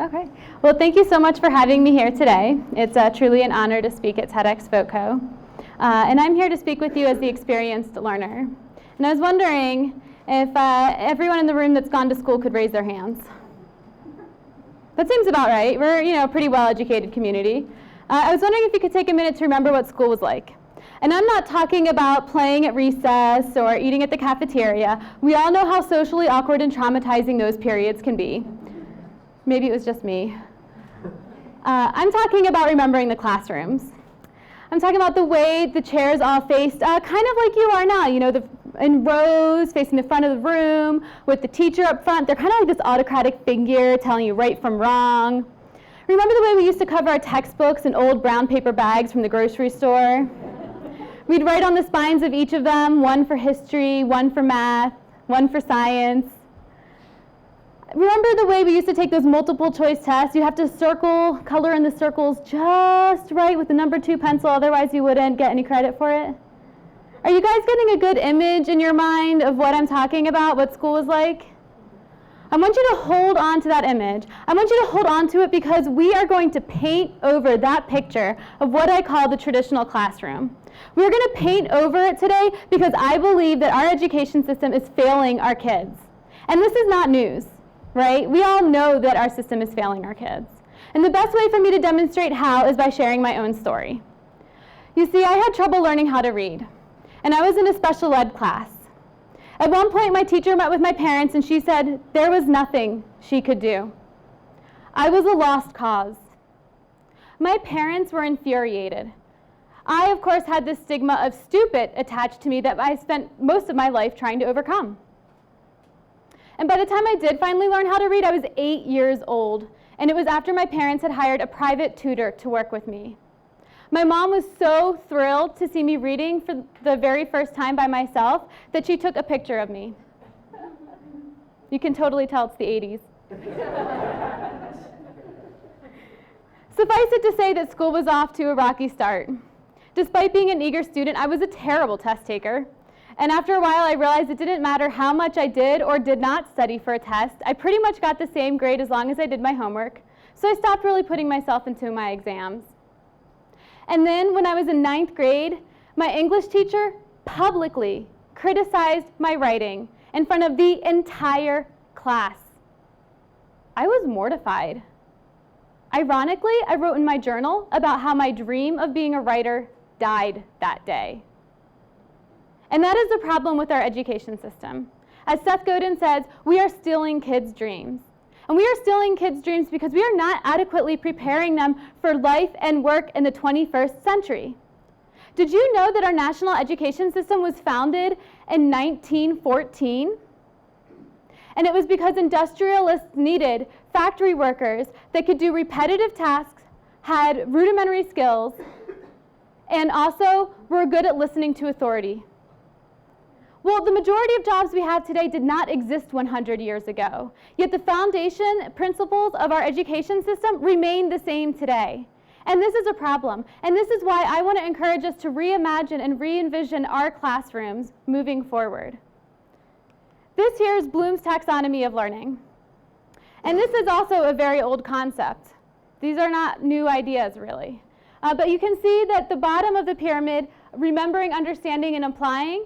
Okay. Well, thank you so much for having me here today. It's truly an honor to speak at TEDxFoCo. And I'm here to speak with you as the experienced learner. And I was wondering if everyone in the room that's gone to school could raise their hands. That seems about right. We're, a pretty well-educated community. I was wondering if you could take a minute to remember what school was like. And I'm not talking about playing at recess or eating at the cafeteria. We all know how socially awkward and traumatizing those periods can be. Maybe it was just me. I'm talking about remembering the classrooms. I'm talking about the way the chairs all faced, kind of like you are now, in rows facing the front of the room with the teacher up front. They're kind of like this autocratic figure telling you right from wrong. Remember the way we used to cover our textbooks in old brown paper bags from the grocery store? We'd write on the spines of each of them, one for history, one for math, one for science. Remember the way we used to take those multiple choice tests? You have to color in the circles just right with the number 2 pencil, otherwise you wouldn't get any credit for it. Are you guys getting a good image in your mind of what I'm talking about, what school was like? I want you to hold on to that image. I want you to hold on to it because we are going to paint over that picture of what I call the traditional classroom. We're going to paint over it today because I believe that our education system is failing our kids. And this is not news. Right? We all know that our system is failing our kids. And the best way for me to demonstrate how is by sharing my own story. You see, I had trouble learning how to read, and I was in a special ed class. At one point, my teacher met with my parents, and she said there was nothing she could do. I was a lost cause. My parents were infuriated. I, of course, had this stigma of stupid attached to me that I spent most of my life trying to overcome. And by the time I did finally learn how to read, I was 8 years old, and it was after my parents had hired a private tutor to work with me. My mom was so thrilled to see me reading for the very first time by myself that she took a picture of me. You can totally tell it's the 80s. Suffice it to say that school was off to a rocky start. Despite being an eager student, I was a terrible test taker. And after a while, I realized it didn't matter how much I did or did not study for a test. I pretty much got the same grade as long as I did my homework. So I stopped really putting myself into my exams. And then when I was in 9th grade, my English teacher publicly criticized my writing in front of the entire class. I was mortified. Ironically, I wrote in my journal about how my dream of being a writer died that day. And that is the problem with our education system. As Seth Godin says, we are stealing kids' dreams. And we are stealing kids' dreams because we are not adequately preparing them for life and work in the 21st century. Did you know that our national education system was founded in 1914? And it was because industrialists needed factory workers that could do repetitive tasks, had rudimentary skills, and also were good at listening to authority. Well, the majority of jobs we have today did not exist 100 years ago, yet the foundation principles of our education system remain the same today. And this is a problem, and this is why I want to encourage us to reimagine and re-envision our classrooms moving forward. This here is Bloom's taxonomy of learning. And this is also a very old concept. These are not new ideas, really. But you can see that the bottom of the pyramid, remembering, understanding, and applying,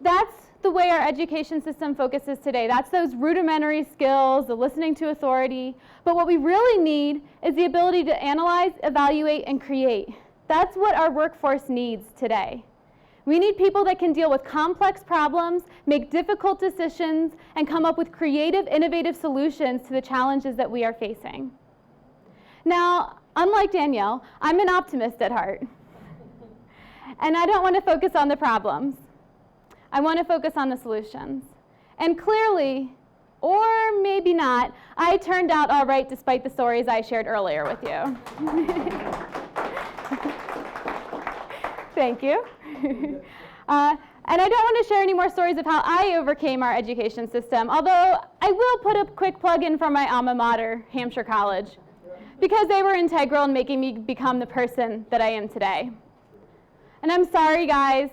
that's the way our education system focuses today. That's those rudimentary skills, the listening to authority. But what we really need is the ability to analyze, evaluate, and create. That's what our workforce needs today. We need people that can deal with complex problems, make difficult decisions, and come up with creative, innovative solutions to the challenges that we are facing. Now, unlike Danielle, I'm an optimist at heart. And I don't want to focus on the problems. I want to focus on the solutions. And clearly, or maybe not, I turned out all right despite the stories I shared earlier with you. Thank you. And I don't want to share any more stories of how I overcame our education system, although I will put a quick plug in for my alma mater, Hampshire College, because they were integral in making me become the person that I am today. And I'm sorry, guys,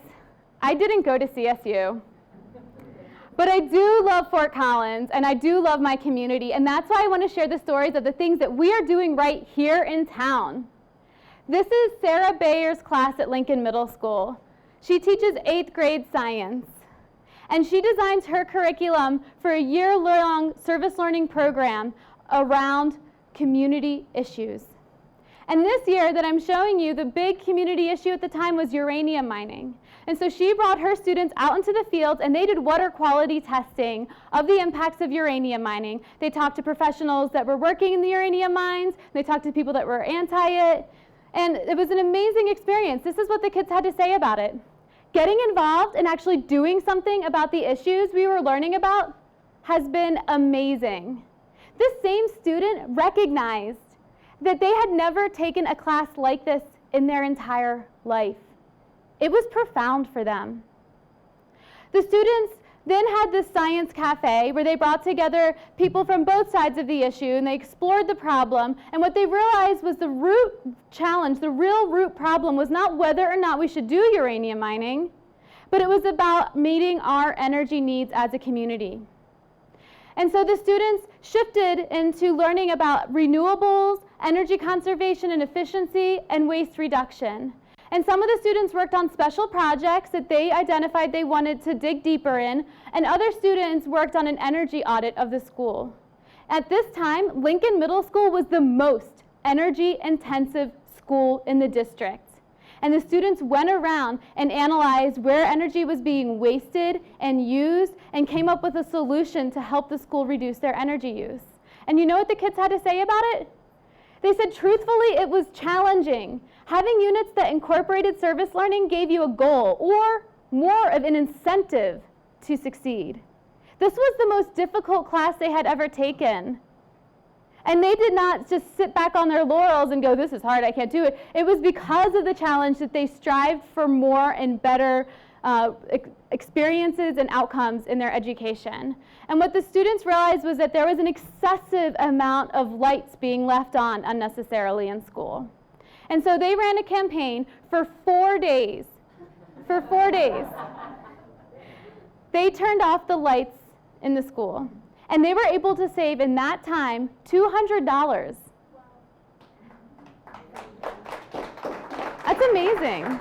I didn't go to CSU. But I do love Fort Collins, and I do love my community, and that's why I want to share the stories of the things that we are doing right here in town. This is Sarah Bayer's class at Lincoln Middle School. She teaches 8th grade science, and she designs her curriculum for a year-long service learning program around community issues. And this year that I'm showing you, the big community issue at the time was uranium mining. And so she brought her students out into the fields and they did water quality testing of the impacts of uranium mining. They talked to professionals that were working in the uranium mines. They talked to people that were anti-it. And it was an amazing experience. This is what the kids had to say about it. Getting involved and actually doing something about the issues we were learning about has been amazing. This same student recognized that they had never taken a class like this in their entire life. It was profound for them. The students then had this science cafe where they brought together people from both sides of the issue and they explored the problem, and what they realized was the root challenge, the real root problem was not whether or not we should do uranium mining, but it was about meeting our energy needs as a community. And so the students shifted into learning about renewables, energy conservation and efficiency, and waste reduction. And some of the students worked on special projects that they identified they wanted to dig deeper in, and other students worked on an energy audit of the school. At this time, Lincoln Middle School was the most energy-intensive school in the district. And the students went around and analyzed where energy was being wasted and used and came up with a solution to help the school reduce their energy use. And you know what the kids had to say about it? They said, truthfully, it was challenging. Having units that incorporated service learning gave you a goal or more of an incentive to succeed. This was the most difficult class they had ever taken. And they did not just sit back on their laurels and go, this is hard, I can't do it. It was because of the challenge that they strived for more and better experiences and outcomes in their education. And what the students realized was that there was an excessive amount of lights being left on unnecessarily in school. And so they ran a campaign for 4 days. For 4 days. They turned off the lights in the school. And they were able to save in that time $200. That's amazing.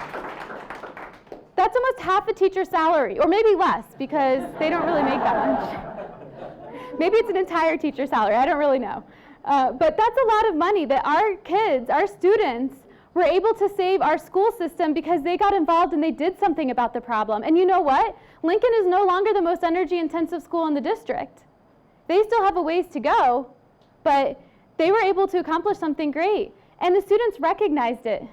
That's almost half a teacher's salary, or maybe less, because they don't really make that much. Maybe it's an entire teacher's salary, I don't really know. But that's a lot of money that our kids, our students, were able to save our school system because they got involved and they did something about the problem. And you know what? Lincoln is no longer the most energy-intensive school in the district. They still have a ways to go, but they were able to accomplish something great. And the students recognized it.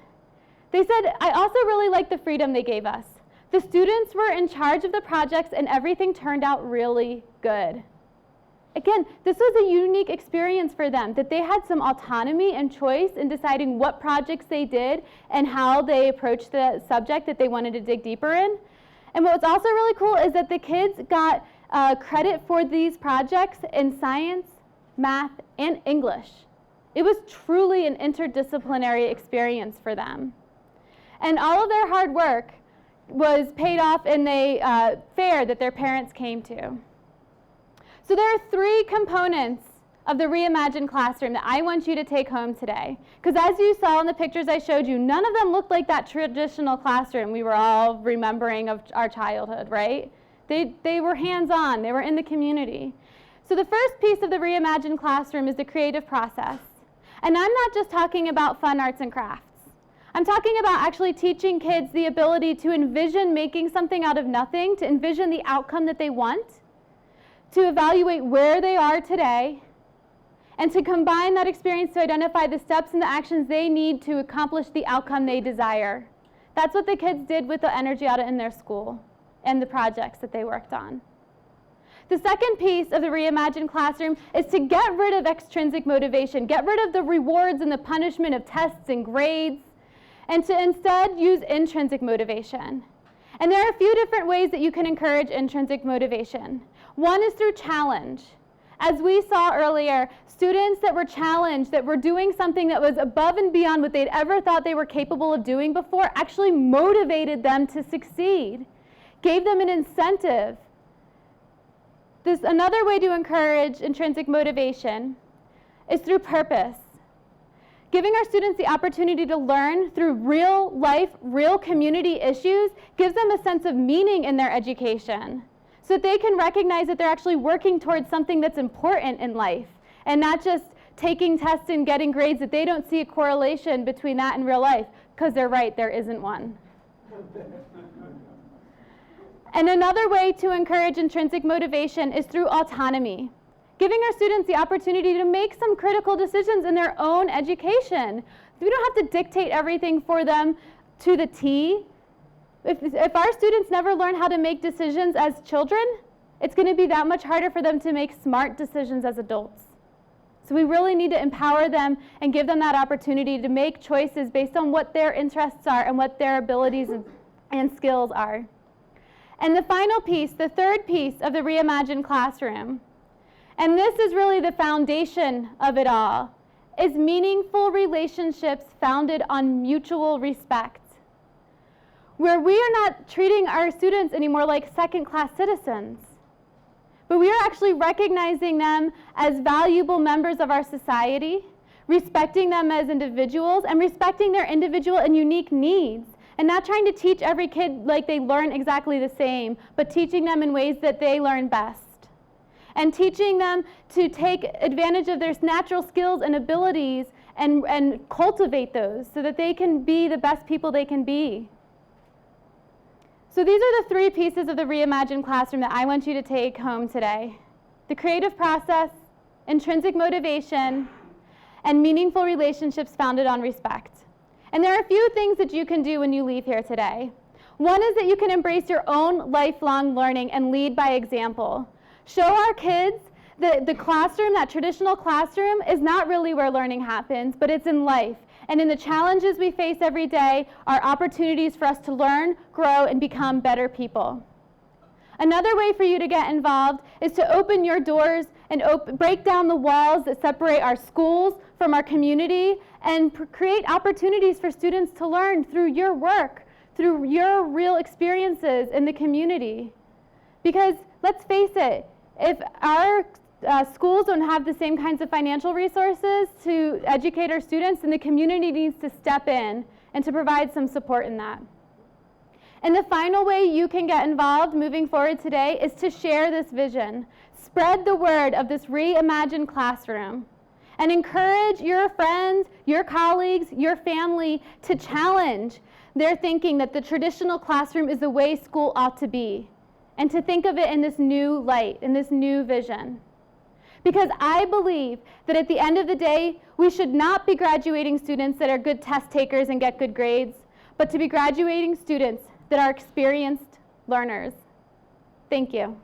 They said, I also really like the freedom they gave us. The students were in charge of the projects and everything turned out really good. Again, this was a unique experience for them, that they had some autonomy and choice in deciding what projects they did and how they approached the subject that they wanted to dig deeper in. And what was also really cool is that the kids got credit for these projects in science, math, and English. It was truly an interdisciplinary experience for them. And all of their hard work was paid off in a fair that their parents came to. So there are 3 components of the Reimagined classroom that I want you to take home today. Because as you saw in the pictures I showed you, none of them looked like that traditional classroom we were all remembering of our childhood, right? They were hands-on, they were in the community. So the first piece of the Reimagined classroom is the creative process. And I'm not just talking about fun arts and crafts. I'm talking about actually teaching kids the ability to envision making something out of nothing, to envision the outcome that they want, to evaluate where they are today, and to combine that experience to identify the steps and the actions they need to accomplish the outcome they desire. That's what the kids did with the energy audit in their school and the projects that they worked on. The second piece of the Reimagined classroom is to get rid of extrinsic motivation, get rid of the rewards and the punishment of tests and grades, and to instead use intrinsic motivation. And there are a few different ways that you can encourage intrinsic motivation. One is through challenge. As we saw earlier, students that were challenged, that were doing something that was above and beyond what they'd ever thought they were capable of doing before, actually motivated them to succeed, gave them an incentive Another way to encourage intrinsic motivation is through purpose. Giving our students the opportunity to learn through real life, real community issues gives them a sense of meaning in their education so that they can recognize that they're actually working towards something that's important in life and not just taking tests and getting grades that they don't see a correlation between that and real life, because they're right, there isn't one. And another way to encourage intrinsic motivation is through autonomy. Giving our students the opportunity to make some critical decisions in their own education. We don't have to dictate everything for them to the T. If our students never learn how to make decisions as children, it's going to be that much harder for them to make smart decisions as adults. So we really need to empower them and give them that opportunity to make choices based on what their interests are and what their abilities and skills are. And the final piece, the third piece of the Reimagined classroom, and this is really the foundation of it all, is meaningful relationships founded on mutual respect, where we are not treating our students anymore like second-class citizens, but we are actually recognizing them as valuable members of our society, respecting them as individuals, and respecting their individual and unique needs, and not trying to teach every kid like they learn exactly the same, but teaching them in ways that they learn best. And teaching them to take advantage of their natural skills and abilities and cultivate those so that they can be the best people they can be. So these are the three pieces of the Reimagined classroom that I want you to take home today: the creative process, intrinsic motivation, and meaningful relationships founded on respect. And there are a few things that you can do when you leave here today. One is that you can embrace your own lifelong learning and lead by example. Show our kids that the classroom, that traditional classroom, is not really where learning happens, but it's in life. And in the challenges we face every day are opportunities for us to learn, grow, and become better people. Another way for you to get involved is to open your doors and break down the walls that separate our schools from our community and create opportunities for students to learn through your work, through your real experiences in the community. Because let's face it, if our schools don't have the same kinds of financial resources to educate our students, then the community needs to step in and to provide some support in that. And the final way you can get involved moving forward today is to share this vision. Spread the word of this reimagined classroom and encourage your friends, your colleagues, your family to challenge their thinking that the traditional classroom is the way school ought to be, and to think of it in this new light, in this new vision. Because I believe that at the end of the day, we should not be graduating students that are good test takers and get good grades, but to be graduating students that are experienced learners. Thank you.